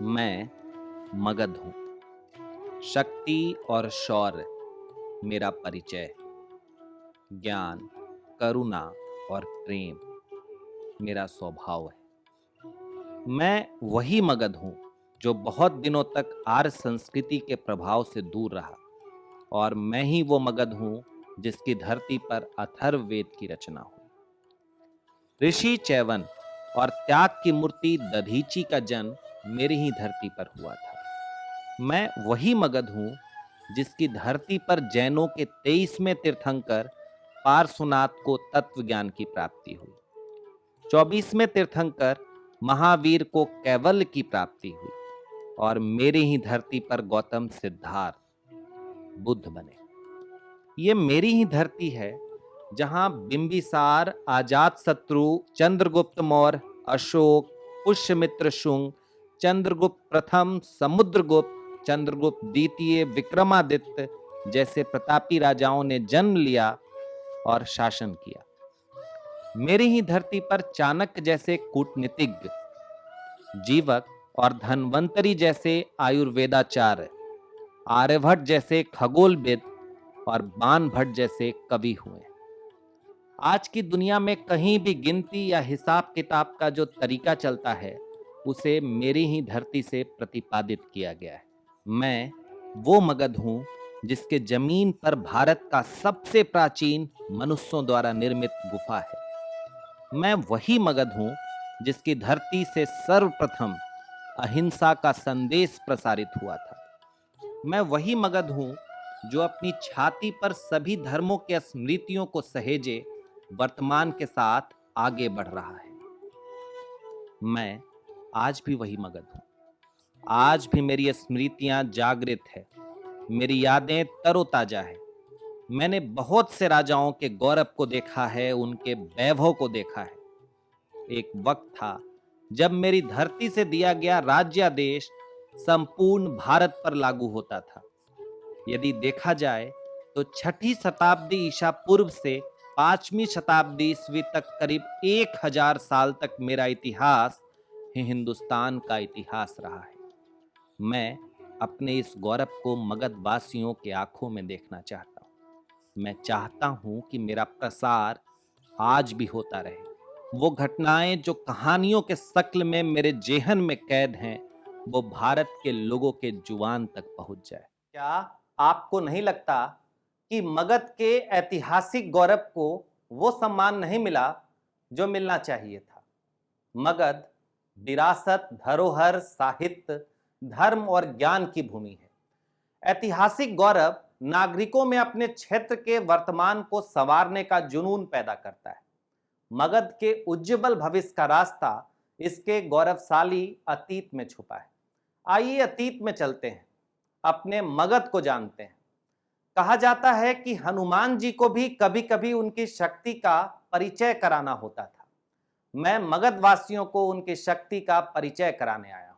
मैं मगध हूँ। शक्ति और शौर्य मेरा परिचय, ज्ञान, करुणा और प्रेम मेरा स्वभाव है। मैं वही मगध हूँ जो बहुत दिनों तक आर्य संस्कृति के प्रभाव से दूर रहा, और मैं ही वो मगध हूँ जिसकी धरती पर अथर्ववेद की रचना हुई। ऋषि चैवन और त्याग की मूर्ति दधीची का जन्म मेरी ही धरती पर हुआ था। मैं वही मगध हूँ जिसकी धरती पर जैनों के 23वें तीर्थंकर पार्श्वनाथ को तत्व ज्ञान की प्राप्ति हुई। 24वें तीर्थंकर महावीर को कैवल्य की प्राप्ति हुई, और मेरी ही धरती पर गौतम सिद्धार्थ बुद्ध बने। ये मेरी ही धरती है जहां बिंबिसार, अजातशत्रु, चंद्रगुप्त मौर्य, अशोक, पुष्यमित्र शुंग, चंद्रगुप्त प्रथम, समुद्रगुप्त, चंद्रगुप्त द्वितीय, विक्रमादित्य जैसे प्रतापी राजाओं ने जन्म लिया और शासन किया। मेरी ही धरती पर चाणक्य जैसे कूटनीतिज्ञ, जीवक और धन्वंतरी जैसे आयुर्वेदाचार्य, आर्यभट्ट जैसे खगोलविद और बाणभट्ट जैसे कवि हुए। आज की दुनिया में कहीं भी गिनती या हिसाब किताब का जो तरीका चलता है, उसे मेरी ही धरती से प्रतिपादित किया गया है। मैं वो मगध हूं जिसके जमीन पर भारत का सबसे प्राचीन मनुष्यों द्वारा निर्मित गुफा है। मैं वही मगध हूं जिसकी धरती से सर्वप्रथम अहिंसा का संदेश प्रसारित हुआ था। मैं वही मगध हूं जो अपनी छाती पर सभी धर्मों के स्मृतियों को सहेजे वर्तमान के साथ आगे बढ़ रहा है। मैं आज भी वही मगध हूं। आज भी मेरी स्मृतियां जागृत है, मेरी यादें तरोताजा है। मैंने बहुत से राजाओं के गौरव को देखा है, उनके वैभव को देखा है। एक वक्त था जब मेरी धरती से दिया गया राज्यादेश संपूर्ण भारत पर लागू होता था। यदि देखा जाए तो 6ठी शताब्दी ईसा पूर्व से 5वीं शताब्दी ईस्वी तक करीब 1000 साल तक मेरा इतिहास ही हिंदुस्तान का इतिहास रहा है। मैं अपने इस गौरव को मगध वासियों के आंखों में देखना चाहता हूं। मैं चाहता हूं कि मेरा प्रसार आज भी होता रहे। वो घटनाएं जो कहानियों के शक्ल में मेरे जेहन में कैद हैं, वो भारत के लोगों के जुबान तक पहुंच जाए। क्या आपको नहीं लगता कि मगध के ऐतिहासिक गौरव को वो सम्मान नहीं मिला जो मिलना चाहिए था? मगध विरासत, धरोहर, साहित्य, धर्म और ज्ञान की भूमि है। ऐतिहासिक गौरव नागरिकों में अपने क्षेत्र के वर्तमान को संवारने का जुनून पैदा करता है। मगध के उज्जवल भविष्य का रास्ता इसके गौरवशाली अतीत में छुपा है। आइए अतीत में चलते हैं, अपने मगध को जानते हैं। कहा जाता है कि हनुमान जी को भी कभी कभी उनकी शक्ति का परिचय कराना होता था। मैं मगध वासियों को उनकी शक्ति का परिचय कराने आया।